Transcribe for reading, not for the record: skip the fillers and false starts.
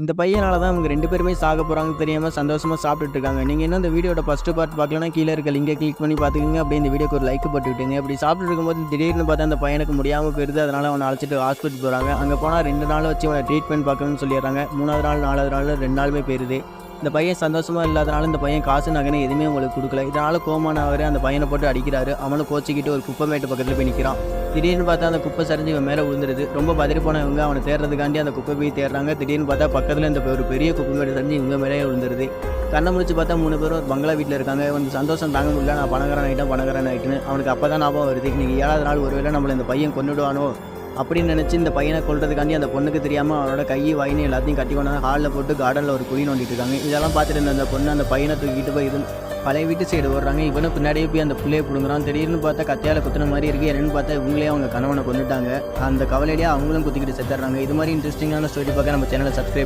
இந்த பையனால தான் அவங்க 2 பேருமே சாக போகிறாங்கன்னு தெரியாமல் சந்தோஷமாக சாப்பிட்டுட்டு இருக்காங்க. நீங்கள் இன்னும் இந்த வீடியோட ஃபஸ்ட்டு பார்ட் பார்க்கலன்னா கீழே இருக்க லிங்கை கிளிக் பண்ணி பார்த்துக்கோங்க. அப்படியே இந்த வீடியோக்கு ஒரு லைக் போட்டு விட்டுங்க. அப்படி சாப்பிட்டு இருக்கும்போது திடீர்னு பார்த்தா அந்த பையனுக்கு முடியாமல் போயிருது. அதனால் அவனை அழைச்சிட்டு ஹாஸ்பிட்டல் போகிறாங்க. அங்கே போனால் 2 நாள் வச்சு அவனை ட்ரீட்மெண்ட் பார்க்கணும்னு சொல்லிடுறாங்க. 3வது நாள் 4வது நாள் 2 நாளுமே போயிருது. இந்த பையன் சந்தோஷமாக இல்லாதனால இந்த பையன் காசு நகனை எதுவுமே உங்களுக்கு கொடுக்கல. இதனால் கோமானவர் அந்த பையனை போட்டு அடிக்கிறாரு. அவனும் கோச்சிக்கிட்டு ஒரு குப்பை மேட்டு பக்கத்தில் போய் நிற்கிறான். திடீர்னு பார்த்தா அந்த குப்பை சரிஞ்சு இவன் மேலே விழுந்துருது. ரொம்ப பதறி போனவங்க அவனை தேடுறதுக்காண்டி அந்த குப்பை போய் தேடுறாங்க. திடீர்னு பார்த்தா பக்கத்தில் இந்த ஒரு பெரிய குப்பை மேட்டு சரிஞ்சு இவங்க மேலே விழுந்துருது. கண்ணை முடிச்சு பார்த்தா 3 பேரும் ஒரு பங்களா வீட்டில் இருக்காங்க. வந்து சந்தோஷம் தாங்க முடியல. நான் பணக்காரன் ஆகிட்டேன்னு அவனுக்கு அப்போ தான் ஞாபகம் வருது. இன்றைக்கி 7வது நாள் ஒருவேளை நம்மளை இந்த பையன் கொண்டுடுவானோ அப்படின்னு நினச்சி இந்த பையனை கொல்றதுக்காண்டி அந்த பொண்ணுக்கு தெரியாமல் அவனோட கை வாயின்னு எல்லாத்தையும் கட்டி கொண்டாந்து ஹாலில் போட்டு கார்டனில் ஒரு குழி நோண்டிட்டு இருக்காங்க. இதெல்லாம் பார்த்துட்டு இருந்த அந்த பொண்ணு அந்த பையனை தூக்கிட்டு போய் பழைய வீட்டு சைடு ஓடுறாங்க. இவனும் பின்னாடியே போய் அந்த பிள்ளையை பிடுங்குறான். திடீர்னு பார்த்தா கத்தையால் குத்துன மாதிரி இருக்குது. என்னென்னு பார்த்தா இவங்களே அவங்க கணவனை கொண்டுட்டாங்க. அந்த கவலையிலேயே அவங்களும் குத்திக்கிட்டு செத்துறாங்க. இது மாதிரி இன்ட்ரெஸ்டிங்கான ஸ்டோரி பார்க்க நம்ம சேனலை சப்ஸ்கிரைப்